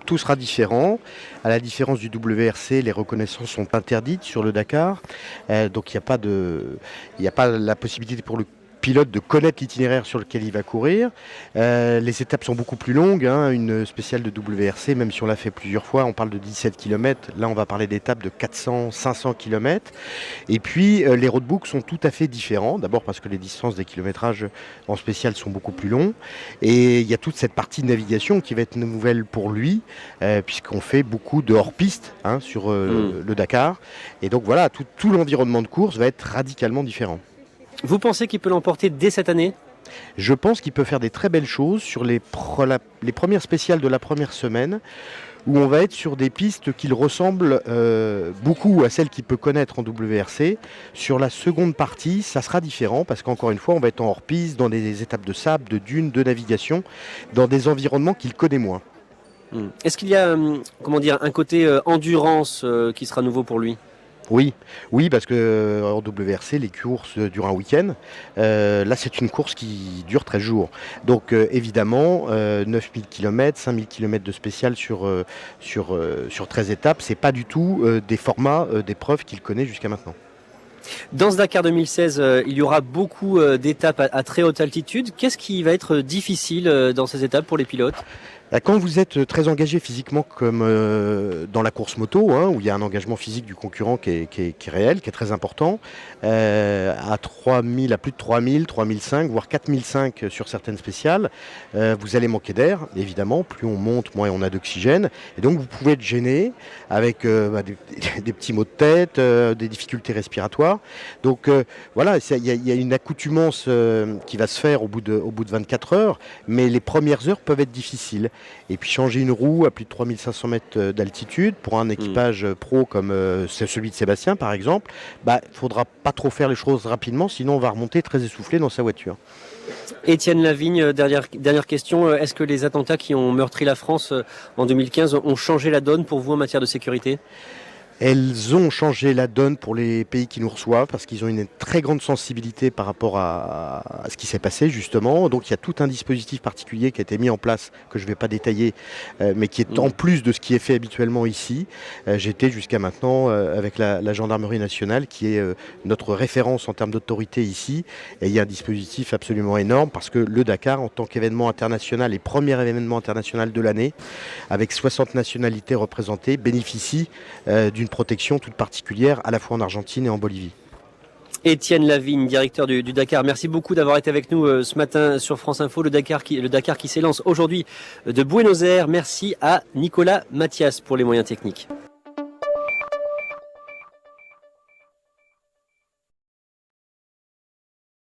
Tout sera différent. À la différence du WRC, les reconnaissances sont interdites sur le Dakar. Donc il n'y a pas la possibilité pour le pilote de connaître l'itinéraire sur lequel il va courir. Les étapes sont beaucoup plus longues. Une spéciale de WRC, même si on l'a fait plusieurs fois, on parle de 17 km. Là, on va parler d'étapes de 400, 500 km. Et puis, les roadbooks sont tout à fait différents. D'abord parce que les distances des kilométrages en spécial sont beaucoup plus longs. Et il y a toute cette partie de navigation qui va être nouvelle pour lui, puisqu'on fait beaucoup de hors-piste sur le Dakar. Et donc voilà, tout l'environnement de course va être radicalement différent. Vous pensez qu'il peut l'emporter dès cette année ? Je pense qu'il peut faire des très belles choses sur les premières spéciales de la première semaine, où on va être sur des pistes qui ressemblent beaucoup à celles qu'il peut connaître en WRC. Sur la seconde partie, ça sera différent, parce qu'encore une fois, on va être en hors-piste, dans des étapes de sable, de dunes, de navigation, dans des environnements qu'il connaît moins. Est-ce qu'il y a un côté endurance qui sera nouveau pour lui ? Oui, parce que en WRC, les courses durent un week-end. Là, c'est une course qui dure 13 jours. Donc, évidemment, 9000 km, 5000 km de spécial sur 13 étapes, c'est pas du tout des formats d'épreuves qu'il connaît jusqu'à maintenant. Dans ce Dakar 2016, il y aura beaucoup d'étapes à très haute altitude. Qu'est-ce qui va être difficile dans ces étapes pour les pilotes ? Quand vous êtes très engagé physiquement comme dans la course moto, où il y a un engagement physique du concurrent qui est réel, qui est très important, à plus de 3000, 3005, voire 4005 sur certaines spéciales, vous allez manquer d'air, évidemment. Plus on monte, moins on a d'oxygène. Et donc vous pouvez être gêné avec des petits maux de tête, des difficultés respiratoires. Donc voilà, il y a une accoutumance qui va se faire au bout de 24 heures, mais les premières heures peuvent être difficiles. Et puis changer une roue à plus de 3500 mètres d'altitude pour un équipage pro comme c'est celui de Sébastien par exemple, il ne faudra pas trop faire les choses rapidement, sinon on va remonter très essoufflé dans sa voiture. Étienne Lavigne, dernière question, est-ce que les attentats qui ont meurtri la France en 2015 ont changé la donne pour vous en matière de sécurité ? Elles ont changé la donne pour les pays qui nous reçoivent parce qu'ils ont une très grande sensibilité par rapport à ce qui s'est passé justement. Donc il y a tout un dispositif particulier qui a été mis en place, que je ne vais pas détailler, mais qui est en plus de ce qui est fait habituellement ici. J'étais jusqu'à maintenant avec la gendarmerie nationale qui est notre référence en termes d'autorité ici. Et il y a un dispositif absolument énorme parce que le Dakar, en tant qu'événement international et premier événement international de l'année, avec 60 nationalités représentées, bénéficie d'une protection toute particulière à la fois en Argentine et en Bolivie. Étienne Lavigne, directeur du Dakar, merci beaucoup d'avoir été avec nous ce matin sur France Info. Le Dakar qui s'élance aujourd'hui de Buenos Aires. Merci à Nicolas Mathias pour les moyens techniques.